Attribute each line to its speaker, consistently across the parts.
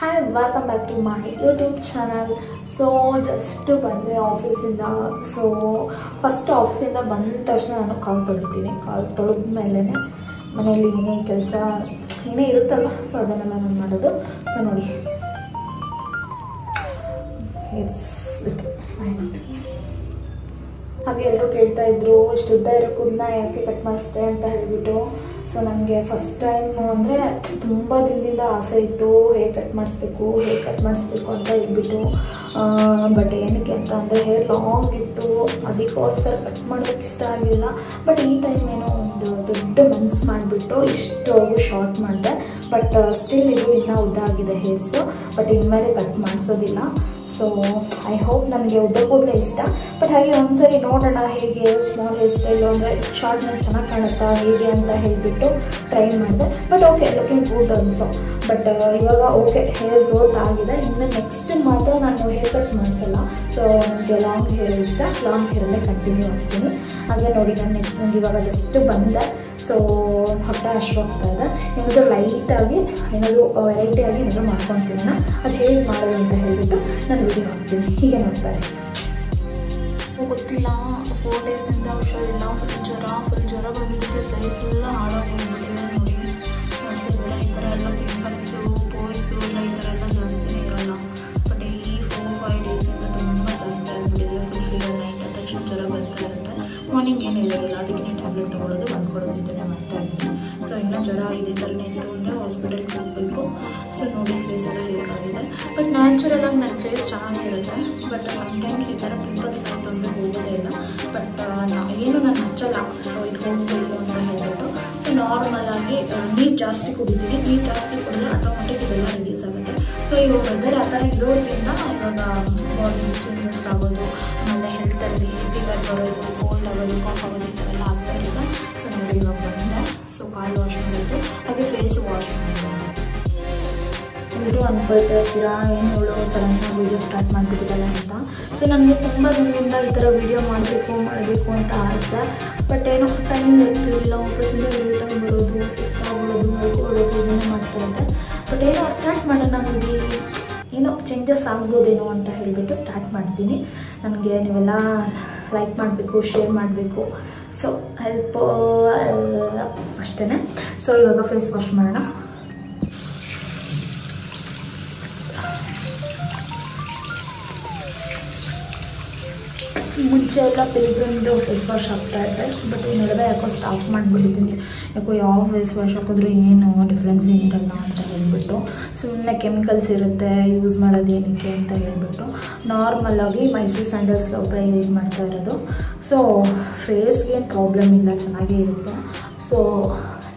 Speaker 1: Hi, welcome back to my YouTube channel. So just ಬಂದೆ ಆಫೀಸಿಂದ. So first ಆಫೀಸಿಂದ ಬಂದ ತಕ್ಷಣ ನಾನು ಕಾಲು ತೊಳಿತೀನಿ. ಕಾಲು ತೊಳೆದ ಮೇಲೆ ಮನೆಯಲ್ಲಿ ಏನೇ ಕೆಲಸ ಏನೇ ಇರುತ್ತಲ್ವ, ಸೊ ಅದನ್ನೆಲ್ಲ ನಾನು ಮಾಡೋದು. ಸೊ ನೋಡಿ, ಇಟ್ಸ್ ವಿತ್ ಹಾಗೆ ಎಲ್ಲರೂ ಕೇಳ್ತಾ ಇದ್ರು ಇಷ್ಟು ಉದ್ದ ಇರೋ ಕೂದಲನ್ನ ಯಾಕೆ ಕಟ್ ಮಾಡಿಸ್ದೆ ಅಂತ ಹೇಳಿಬಿಟ್ಟು. ಸೊ ನನಗೆ ಫಸ್ಟ್ ಟೈಮ್ ಅಂದರೆ ತುಂಬ ದಿನದಿಂದ ಆಸೆ ಇತ್ತು, ಹೇರ್ ಕಟ್ ಮಾಡಿಸ್ಬೇಕು ಅಂತ ಹೇಳ್ಬಿಟ್ಟು. ಬಟ್ ಏನಕ್ಕೆ ಅಂತ ಅಂದರೆ ಹೇರ್ ಲಾಂಗ್ ಇತ್ತು, ಅದಕ್ಕೋಸ್ಕರ ಕಟ್ ಮಾಡೋದಕ್ಕೆ ಇಷ್ಟ ಆಗಿಲ್ಲ. ಬಟ್ ಈ ಟೈಮ್ ಏನೋ ಒಂದು ದೊಡ್ಡ ಮನ್ಸು ಮಾಡಿಬಿಟ್ಟು ಇಷ್ಟು ಶಾರ್ಟ್ ಮಾಡಿದೆ. ಬಟ್ ಸ್ಟಿಲ್ ಇದು ಇನ್ನೂ ಉದ್ದ ಆಗಿದೆ ಹೇರ್ಸು. ಬಟ್ ಇನ್ಮೇಲೆ ಕಟ್ ಮಾಡಿಸೋದಿಲ್ಲ. ಸೊ ಐ ಹೋಪ್ ನನಗೆ ಉದ್ದ ಕೂದಲೇ ಇಷ್ಟ. ಬಟ್ ಹಾಗೆ ಒಂದ್ಸರಿ ನೋಡೋಣ ಹೇಗೆ ಸ್ಮಾಲ್ ಹೇರ್ ಸ್ಟೈಲು ಅಂದರೆ ಶಾರ್ಟ್ ಮೇಲೆ ಚೆನ್ನಾಗಿ ಕಾಣುತ್ತಾ ಹೇಗೆ ಅಂತ ಹೇಳಿಬಿಟ್ಟು ಟ್ರೈ ಮಾಡಿದೆ. ಬಟ್ ಓಕೆ, ಲುಕಿಂಗ್ ಗುಡ್ ಅನ್ಸೋ. ಬಟ್ ಇವಾಗ ಓಕೆ, ಹೇರ್ ಗ್ರೋತ್ ಆಗಿದೆ. ಇನ್ನು ನೆಕ್ಸ್ಟ್ ಮಾತ್ರ ನಾನು ಹೇರ್ ಕಟ್ ಮಾಡಿಸಲ್ಲ. ಸೊ ನನಗೆ ಲಾಂಗ್ ಹೇರ್ ಇಷ್ಟ, ಲಾಂಗ್ ಹೇರಲ್ಲೇ ಕಂಟಿನ್ಯೂ ಆಗ್ತೀನಿ. ಹಾಗೆ ನೋಡಿ, ನನಗೆ ಇವಾಗ ಜಸ್ಟ್ ಬಂದೆ. ಸೊ ಹೊಟ್ಟೆ ಹಶ್ವಾಗ್ತಾ ಇದೆ. ಏನಾದರೂ ಲೈಟಾಗಿ ಏನಾದರೂ ವೆರೈಟಿಯಾಗಿ ಏನಾದರೂ ಮಾಡ್ಕೊತೀನಿ. ಅದು ಹೇಗೆ ಮಾಡೋದು ಅಂತ ಹೇಳಿಬಿಟ್ಟು ನಾನು ವಿಡಿಯೋ ಹಾಕ್ತೀನಿ. ಹೀಗೆ ನೋಡ್ತಾರೆ. ಗೊತ್ತಿಲ್ಲ, 4 ಡೇಸಿಂದ ಹುಷಾರಿಲ್ಲ. ಫುಲ್ ಜ್ವರ ಬಂದಿದ್ದಕ್ಕೆ ಫೇಸ್ ಎಲ್ಲ ಹಾಳಾಗೋಗ್ಬಿಟ್ಟಿದೆ. ನೋಡಿ ನೋಡ್ತಿದ್ದೀರ, ಈ ಥರ ಎಲ್ಲ ಪಿಂಪಲ್ಸು, ಪೋರ್ಸು ಎಲ್ಲ ಈ ಥರ ಎಲ್ಲ ಜಾಸ್ತಿನೇ ಇರೋಲ್ಲ. ಬಟ್ ಈ 4-5 ಡೇಸಿಂದ ತುಂಬ ಜಾಸ್ತಿ ಆಗಿಬಿಟ್ಟಿದೆ. ಫುಲ್ ಫೀವರ್, ನೈಟ್ ಆದ ತಕ್ಷಣ ಜ್ವರ ಬರ್ತಾ ಇರುತ್ತೆ. ಮಾರ್ನಿಂಗ್ ಏನೂ ಇರೋದಿಲ್ಲ, ಅದಕ್ಕೆ ಟ್ಯಾಬ್ಲೆಟ್ ತೊಗೊಳೋದು ಬಂದ್ಕೊಡೋದು ಇದನ್ನೇ ಮಾಡ್ತಾ ಇದ್ದೀನಿ. ಸೊ ಇನ್ನೂ ಜ್ವರ ಇದೇ ಥರನೇ ಇತ್ತು ಅಂದರೆ ಹಾಸ್ಪಿಟಲ್ಗೆ ಹೋಗಬೇಕು. ಸೊ ನೋಡಿ, ಫೇಸ್ ಎಲ್ಲ ಹೇಗಾಗಿದೆ. ಬಟ್ ನ್ಯಾಚುರಲಾಗಿ ನನ್ನ ಫೇಸ್ ಚೆನ್ನಾಗೇ ಇರುತ್ತೆ. ಬಟ್ ಸಮ್ಟೈಮ್ಸ್ ಈ ಥರ ಪಿಂಪಲ್ಸ್ ಆಯಿತು ಅಂದರೆ ಹೋಗೋದೇ ಇಲ್ಲ. ಬಟ್ ಏನು ನಾನು ಹಚ್ಚಲ್ಲ. ಸೊ ಇದು ಹೋಗಬೇಕು ಅಂತ ಹೇಳ್ಬಿಟ್ಟು ಸೊ ನಾರ್ಮಲಾಗಿ ನೀರು ಜಾಸ್ತಿ ಕುಡಿತೀನಿ. ನೀರು ಜಾಸ್ತಿ ಕುಡಿದ್ರೆ ಆಟೋಮೆಟಿಕ್ ಇದೆಲ್ಲ ರಿಡ್ಯೂಸ್ ಆಗುತ್ತೆ. ಸೊ ಇವಾಗ ವೆದರ್ ಆ ಥರ ಇರೋದ್ರಿಂದ ಇವಾಗ ಬಾಡಿ ಚೇಂಜಸ್ ಆಗೋದು, ಆಮೇಲೆ ಹೆಲ್ತಲ್ಲಿ ಫೀವರ್ ಬರೋದು, ಕೋಲ್ಡ್ ಆಗೋದು, ಕಾಫ್ ಆಗೋದು ಈ ಥರ ಎಲ್ಲ ಆಗ್ತಾ ಇರುತ್ತೆ. ಸೊ ನೋಡಿ, ಇವಾಗ ಬಂದೆ. ಸೊ ಕಾಲು ವಾಶ್ ಮಾಡೋದು, ಹಾಗೆ ಫೇಸ್ ವಾಶ್ ಮಾಡೋದು. ಎಲ್ಲರೂ ಅಂದ್ಕೊಳ್ತಾ ಇರ್ತೀರಾ ಏನು ಹೇಳೋ ಸಡನ್ನಾಗಿ ವೀಡಿಯೋ ಸ್ಟಾರ್ಟ್ ಮಾಡಿಬಿಟ್ಟಿದ್ದಾರೆ ಅಂತ. ಸೊ ನನಗೆ ತುಂಬ ದಿನದಿಂದ ಈ ಥರ ವೀಡಿಯೋ ಮಾಡಬೇಕು ಅಂತ ಆಸೆ. ಬಟ್ ಏನೋ ಟೈಮ್ ಇರ್ತಿರಲಿಲ್ಲ. ಆಫೀಸಿಂದ ಲೇಟಾಗಿ ಬರೋದು, ಸುಸ್ತಾಗೋದು, ಮಲ್ಕೊಳ್ಳೋದು ಇದನ್ನೇ ಮಾಡ್ತಾಯಿದ್ದೆ. ಬಟ್ ಏನೋ ಸ್ಟಾರ್ಟ್ ಮಾಡೋಣ, ನಮಗೆ ಏನೋ ಚೇಂಜಸ್ ಆಗ್ಬೋದೇನೋ ಅಂತ ಹೇಳಿಬಿಟ್ಟು ಸ್ಟಾರ್ಟ್ ಮಾಡ್ತೀನಿ. ನನಗೆ ನೀವೆಲ್ಲ ಲೈಕ್ ಮಾಡಬೇಕು, ಶೇರ್ ಮಾಡಬೇಕು. ಸೊ ಹೆಲ್ಪ್ ಅಷ್ಟೇ. ಸೊ ಇವಾಗ ಫೇಸ್ ವಾಶ್ ಮಾಡೋಣ. ಮುಂಚೆ ಎಲ್ಲ ಪಿಲ್ಗ್ರಿಮ್ದು ಫೇಸ್ ವಾಶ್ ಹಾಕ್ತಾಯಿದ್ದೆ. ಬಟ್ ಈ ನಡುವೆ ಯಾಕೋ ಸ್ಟಾಪ್ ಮಾಡಿಬಿಟ್ಟಿದ್ದೀನಿ. ಯಾಕೋ ಯಾವ ಫೇಸ್ ವಾಶ್ ಹಾಕಿದ್ರೂ ಏನು ಡಿಫ್ರೆನ್ಸ್ ಏನಿರಲ್ಲ ಅಂತ ಹೇಳ್ಬಿಟ್ಟು, ಸುಮ್ಮನೆ ಕೆಮಿಕಲ್ಸ್ ಇರುತ್ತೆ, ಯೂಸ್ ಮಾಡೋದು ಏನಕ್ಕೆ ಅಂತ ಹೇಳ್ಬಿಟ್ಟು ನಾರ್ಮಲಾಗಿ ಮೈಸೂರು ಸ್ಯಾಂಡಲ್ಸ್ ಒಬ್ಬರೇ ಯೂಸ್ ಮಾಡ್ತಾ ಇರೋದು. ಸೊ ಫೇಸ್ಗೆ ಏನು ಪ್ರಾಬ್ಲಮ್ ಇಲ್ಲ, ಚೆನ್ನಾಗೇ ಇರುತ್ತೆ. ಸೊ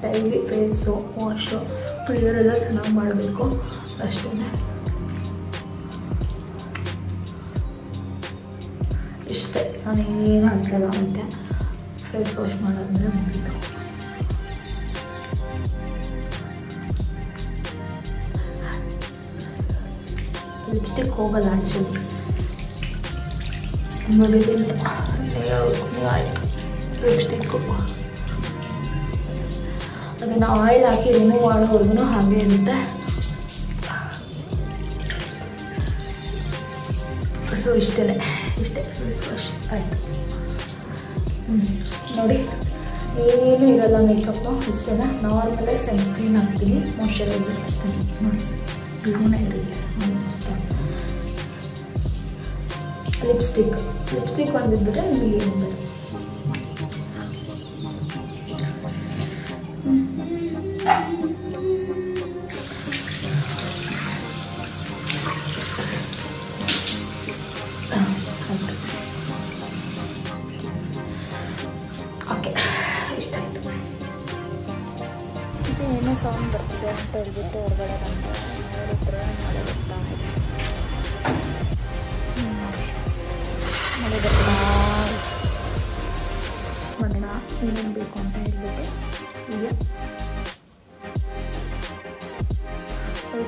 Speaker 1: ಡೈಲಿ ಫೇಸು ವಾಶು ಕ್ಲಿಯರೆಲ್ಲ ಚೆನ್ನಾಗಿ ಮಾಡಬೇಕು ಅಷ್ಟೇ. ಇಷ್ಟೇ, ನಾನು ಏನು ಹಾಕಲ್ಲ ಅಂತೆ. ಫೇಸ್ ವಾಶ್ ಮಾಡೋದ್ರೆ ಮುಗಿತು. ಲಿಪ್ಸ್ಟಿಕ್ ಹೋಗಲ್ಲ ಆ್ಯಕ್ಚುಲಿ. ಲಿಪ್ಸ್ಟಿಕ್ಕು ಅದನ್ನು ಆಯಿಲ್ ಹಾಕಿ ರಿಮೂವ್ ಮಾಡೋವರೆಗೂ ಹಾಗೆ ಇರುತ್ತೆ. ಸೊ ಇಷ್ಟೇ ಫೇಸ್ ವಾಶ್ ಆಯಿತು. ನೋಡಿ, ಏನೂ ಇರೋಲ್ಲ ಮೇಕಪ್ಪು, ಇಷ್ಟೇ. ನಾರ್ಮಲಾಗಿ ಸನ್ಸ್ಕ್ರೀನ್ ಹಾಕ್ತೀನಿ, ಮಾಯ್ಶ್ಚರೈಸರ್ ಅಷ್ಟೇ. ನೋಡಿ, ಇದನ್ನೇ ಇರಲಿ ಅಷ್ಟೇ. ಲಿಪ್ಸ್ಟಿಕ್ ಒಂದಿದ್ಬಿಟ್ರೆ ನಿಮಗೆ ಏನು ಬೇಡ. ಓಕೆ, ಇಷ್ಟ ಆಯಿತು. ಏನೋ ಸೌಂಡ್ ಬರ್ತಿದೆ ಅಂತ ಹೇಳ್ಬಿಟ್ಟು ಹೊರಗಡೆ ಬಂದು ನೋಡಿದ್ರೆ ಮಳೆ ಬರ್ತಾ ಇದೆ. ಮಳೆ ಬರ್ತಾ ಮಾಡೋಣ ಏನೇನು ಬೇಕು ಅಂತ ಹೇಳ್ಬಿಟ್ಟು ಹೀಗೆ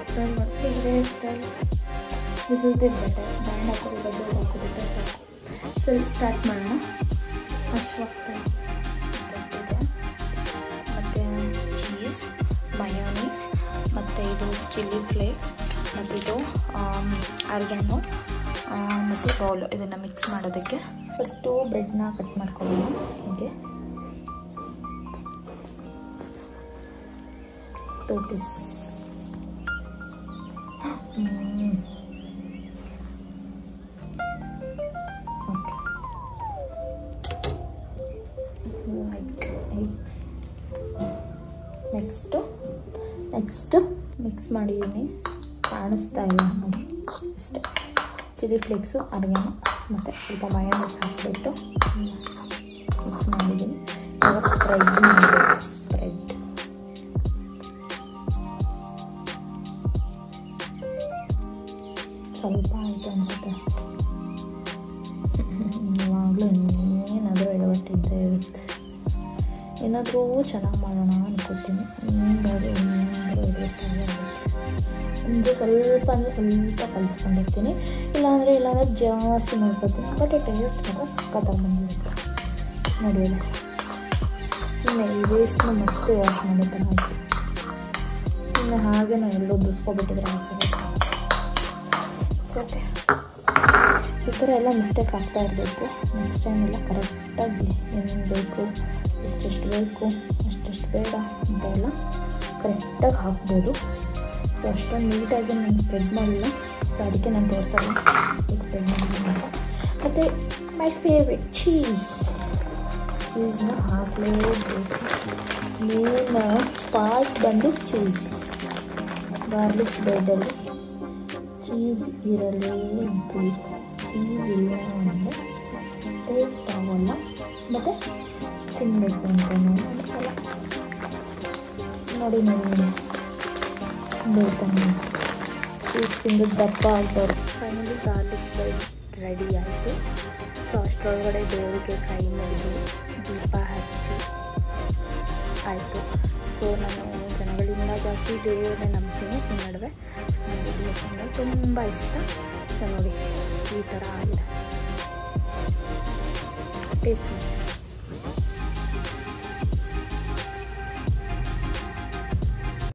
Speaker 1: ಸ್ಟೈಲ್ ಮತ್ತು hair style. This is the better. Band ಹಾಕೋದು, ಡಬ್ಬಲ್ ಹಾಕೋದಿದ್ದೆ ಸಾಕು. ಸೊ ಸ್ಟಾರ್ಟ್ ಮಾಡೋಣ. ಅಶ್ವತ್ಥ ಮತ್ತು ಚೀಸ್, ಮಯೋನೀಸ್ ಮತ್ತು ಇದು ಚಿಲ್ಲಿ ಫ್ಲೇಕ್ಸ್ ಮತ್ತು ಇದು ಆರ್ಗ್ಯಾನು ಮತ್ತು ಬೌಲು ಇದನ್ನು ಮಿಕ್ಸ್ ಮಾಡೋದಕ್ಕೆ. ಫಸ್ಟು ಬ್ರೆಡ್ನ ಕಟ್ ಮಾಡ್ಕೊಳ್ಳೋಣ. ಹೀಗೆ 2 ಪೀಸ್. ನೆಕ್ಸ್ಟು ಮಿಕ್ಸ್ ಮಾಡಿದ್ದೀನಿ, ಕಾಣಿಸ್ತಾ ಇಲ್ಲ ನೋಡಿ ಅಷ್ಟೇ. ಚಿಲ್ಲಿ ಫ್ಲೇಕ್ಸು, ಆರ್ಗ್ಯಾನು ಮತ್ತು ಸ್ವಲ್ಪ ಮಯೋನೈಸ್ ಹಾಕಿಬಿಟ್ಟು ಮಿಕ್ಸ್ ಮಾಡಿದ್ದೀನಿ. ಇವಾಗ ಸ್ಪ್ರೆಡ್ ಸ್ವಲ್ಪ ಆಯಿತು ಅನಿಸುತ್ತೆ. ಇವಾಗಲೂ ಏನಾದರೂ ಎಡವಟ್ಟಿದ್ದೇ ಇರುತ್ತೆ. ಏನಾದರೂ ಚೆನ್ನಾಗಿ ಮಾಡೋಣ ಅನ್ಕೋತೀನಿ. ಒಂದು ಸ್ವಲ್ಪ ಕಲಿಸ್ಕೊಂಡಿರ್ತೀನಿ, ಇಲ್ಲಾಂದರೆ ಜಾಸ್ತಿ ನೋಡ್ಕೊತೀನಿ. ಬಟ್ ಟೇಸ್ಟ್ ಮಾತ್ರ ಸಕ್ಕತ್ತಾಗಿ ಬಂದಿರುತ್ತೆ ನೋಡಿಲ್ಲ. ಸುಮ್ಮನೆ ಈ ವೇಸ್ಟ್ನ ಮತ್ತೆ ವಾಶ್ ಮಾಡುತ್ತೆ ಆಯಿತು. ಸುಮ್ಮನೆ ಹಾಗೆ ನಾವು ಎಲ್ಲೋ ದುಸ್ಕೊಬಿಟ್ಟಿದ್ರೆ ಆಗ್ತದೆ. ಓಕೆ, ಈ ಥರ ಎಲ್ಲ ಮಿಸ್ಟೇಕ್ ಆಗ್ತಾ ಇರಬೇಕು. ನೆಕ್ಸ್ಟ್ ಟೈಮ್ ಎಲ್ಲ ಕರೆಕ್ಟಾಗಿ ಏನೇನು ಬೇಕು, ಎಷ್ಟೆಷ್ಟು ಬೇಕು, ಅಷ್ಟೆಷ್ಟು ಬೇಡ ಅಂತೆಲ್ಲ ಕರೆಕ್ಟಾಗಿ ಹಾಕ್ಬೋದು. ಸೊ ಅಷ್ಟೊಂದು ನೀಟಾಗಿ ನಾನು ಸ್ಪ್ರೆಡ್ ಮಾಡಿಲ್ಲ, ಸೊ ಅದಕ್ಕೆ ನಾನು ತೋರಿಸಲ್ಲ ಈಗ ಸ್ಪ್ರೆಡ್ ಮಾಡಿದ್ದೀನಿ ಅಂತ. ಮತ್ತು ಮೈ ಫೇವ್ರೆಟ್ ಚೀಸ್ನ ಹಾಕಲೇಬೇಕು. ಮೇನ್ ಪಾರ್ಟ್ ಬಂದು ಚೀಸ್. ಗಾರ್ಲಿಕ್ ಬ್ರೆಡ್ಡಲ್ಲಿ ಚೀಸ್ ಇರಲೇಬೇಕು. ಚೀಸ್ ಇಲ್ಲ ಅಂದರೆ ಟೇಸ್ಟ್ ಆಗೋಲ್ಲ, ಮತ್ತು ತಿನ್ನಬೇಕು ಅಂತ ಅನಿಸಲ್ಲ. ನೋಡಿ ಬೇಕಂದ್ರೆ ಚೀಸ್ ತಿಂದು ದಪ್ಪ ಆಗ್ಬಾರ್ದು. ಫೈನಲಿ ಗಾರ್ಲಿಕ್ ಬ್ರೆಡ್ ರೆಡಿ ಆಯಿತು. ಸೊ ಅಷ್ಟರೊಳಗಡೆ ದೇವರಿಗೆ ಕೈ ಮುಗಿದು ದೀಪ ಹಚ್ಚಿ ಆಯಿತು. ಸೊ ನಾನು ಜನಗಳಿಂದ ಜಾಸ್ತಿ ದೇವರನ್ನೇ ನಂಬ್ತೀನಿ ಈ ನಡುವೆ. ಸೊ ನನಗೆ ದೇವರನ್ನ ತುಂಬ ಇಷ್ಟ. ಸೊ ನೋಡಿ ಈ ಥರ ಆಗಿದೆ. ಟೇಸ್ಟ್